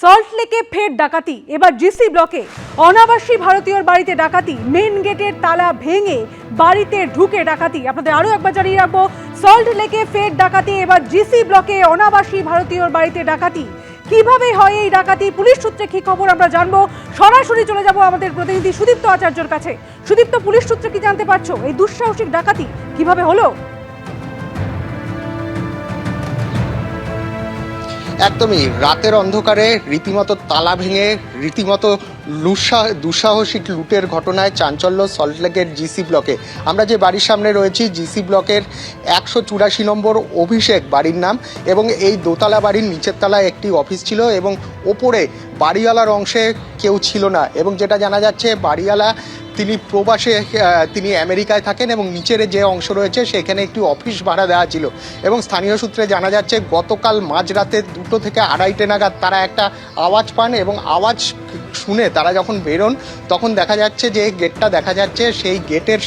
সল্টলেকে ফের ডাকাতি, এবার জিসি ব্লকে অনাবাসী ভারতীয়র বাড়িতে ডাকাতি, মেন গেটের তালা ভেঙে বাড়িতে ঢুকে ডাকাতি। আপনাদের আরো একবার জানিয়ে রাখবো, সল্টলেকে ফের ডাকাতি, এবার জিসি ব্লকে অনাবাসী ভারতীয়র বাড়িতে ডাকাতি। কিভাবে হয় এই ডাকাতি, পুলিশ সূত্রে কি খবর আমরা জানবো। সরাসরি চলে যাব আমাদের প্রতিনিধি সুদীপ্ত আচার্যর কাছে। সুদীপ্ত, পুলিশ সূত্রে কি জানতে পারছো, এই দুঃসাহসিক ডাকাতি কিভাবে হলো? একদমই রাতের অন্ধকারে রীতিমতো তালা ভেঙে রীতিমতো দুঃসাহসিক লুটের ঘটনায় চাঞ্চল্য সল্টলেকের জিসি ব্লকে। আমরা যে বাড়ির সামনে রয়েছি, জিসি ব্লকের 184 নম্বর অভিষেক বাড়ির নাম, এবং এই দোতলা বাড়ির নিচের তলায় একটি অফিস ছিল এবং ওপরে বাড়িওয়ালার অংশে কেউ ছিল না। এবং যেটা জানা যাচ্ছে, বাড়িওয়ালা তিনি প্রবাসে, তিনি আমেরিকায় থাকেন এবং নিচের যে অংশ রয়েছে সেখানে একটি অফিস ভাড়া দেওয়া ছিল। এবং স্থানীয় সূত্রে জানা যাচ্ছে, গতকাল মাঝরাতে 2টো থেকে 2:30 নাগাদ তারা একটা আওয়াজ পান এবং আওয়াজ শুনে তারা যখন বেরোন তখন দেখা যাচ্ছে যে গেটটা দেখা যাচ্ছে, সেই গেটের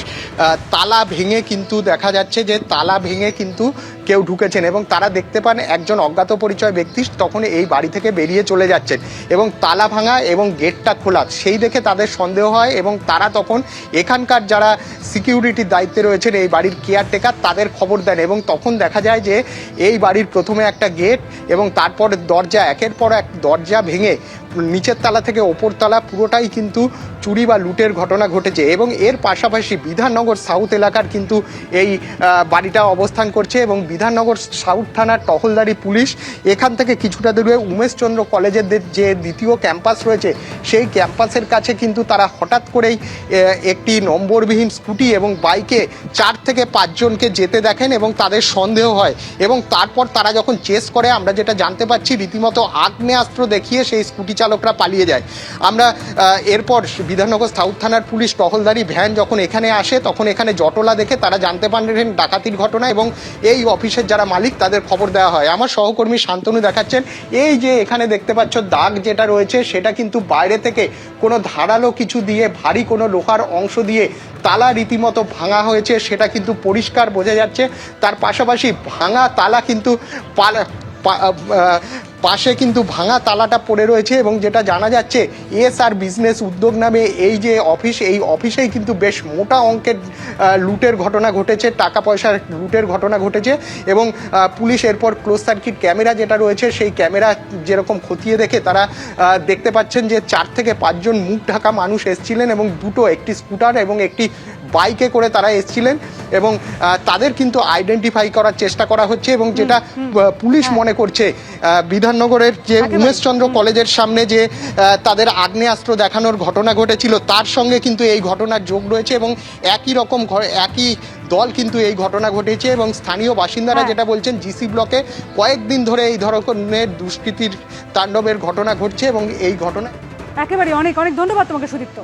তালা ভেঙে কিন্তু দেখা যাচ্ছে যে তালা ভেঙে কিন্তু কেউ ঢুকেছেন এবং তারা দেখতে পান একজন অজ্ঞাত পরিচয় ব্যক্তি তখন এই বাড়ি থেকে বেরিয়ে চলে যাচ্ছেন এবং তালা ভাঙা এবং গেটটা খোলা, সেই দেখে তাদের সন্দেহ হয় এবং তারা তখন এখানকার যারা সিকিউরিটির দায়িত্বে রয়েছেন, এই বাড়ির কেয়ারটেকার, তাদের খবর দেন। এবং তখন দেখা যায় যে এই বাড়ির প্রথমে একটা গেট এবং তারপর দরজা, একের পর এক দরজা ভেঙে নিচের তলা থেকে ওপর তলা পুরোটাই কিন্তু চুরি বা লুটের ঘটনা ঘটেছে। এবং এর পাশাপাশি বিধাননগর সাউথ এলাকার কিন্তু এই বাড়িটা অবস্থান করছে এবং বিধাননগর সাউথ থানার টহলদারি পুলিশ এখান থেকে কিছুটা দূরে উমেশচন্দ্র কলেজের যে দ্বিতীয় ক্যাম্পাস রয়েছে, সেই ক্যাম্পাসের কাছে কিন্তু তারা হঠাৎ করেই একটি নম্বরবিহীন স্কুটি এবং বাইকে 4 থেকে 5 জনকে যেতে দেখেন এবং তাদের সন্দেহ হয়। এবং তারপর তারা যখন চেস করে, আমরা যেটা জানতে পারছি, রীতিমতো আগ্নেয়াস্ত্র দেখিয়ে সেই স্কুটি চালকরা পালিয়ে যায়। আমরা এরপর বিধাননগর সাউথ থানার পুলিশ টহলদারি ভ্যান যখন এখানে আসে, তখন এখানে জটলা দেখে তারা জানতে পারেন ডাকাতির ঘটনা এবং এই অফিসের যারা মালিক তাদের খবর দেওয়া হয়। আমার সহকর্মী শান্তনু দেখাচ্ছেন, এই যে এখানে দেখতে পাচ্ছ দাগ যেটা রয়েছে, সেটা কিন্তু বাইরে থেকে কোনো ধারালো কিছু দিয়ে, ভারী কোনো লোহার অংশ দিয়ে তালা রীতিমতো ভাঙা হয়েছে, সেটা কিন্তু পরিষ্কার বোঝা যাচ্ছে। তার পাশাপাশি ভাঙা তালা কিন্তু পাশে কিন্তু ভাঙা তালাটা পড়ে রয়েছে এবং যেটা জানা যাচ্ছে, এসআর বিজনেস উদ্যোগ নামে এই যে অফিস, এই অফিসেই কিন্তু বেশ মোটা অঙ্কের লুটের ঘটনা ঘটেছে, টাকা পয়সার লুটের ঘটনা ঘটেছে। এবং পুলিশ এরপর ক্লোজ সার্কিট ক্যামেরা যেটা রয়েছে, সেই ক্যামেরা যেরকম খতিয়ে দেখে তারা দেখতে পাচ্ছেন যে 4 থেকে 5 জন মুখ ঢাকা মানুষ এসছিলেন এবং একটি স্কুটার এবং একটি বাইকে করে তারা এসছিলেন এবং তাদের কিন্তু আইডেন্টিফাই করার চেষ্টা করা হচ্ছে। এবং যেটা পুলিশ মনে করছে, বিধাননগরের যে উমেশচন্দ্র কলেজের সামনে যে তাদের আগ্নেয়াস্ত্র দেখানোর ঘটনা ঘটেছিল, তার সঙ্গে কিন্তু এই ঘটনার যোগ রয়েছে এবং একই দল কিন্তু এই ঘটনা ঘটেছে। এবং স্থানীয় বাসিন্দারা যেটা বলছেন, জিসি ব্লকে কয়েকদিন ধরে এই ধরনের দুষ্কৃতির তাণ্ডবের ঘটনা ঘটছে এবং এই ঘটনা একেবারে অনেক অনেক ধন্যবাদ তোমাকে সুদীপ্ত।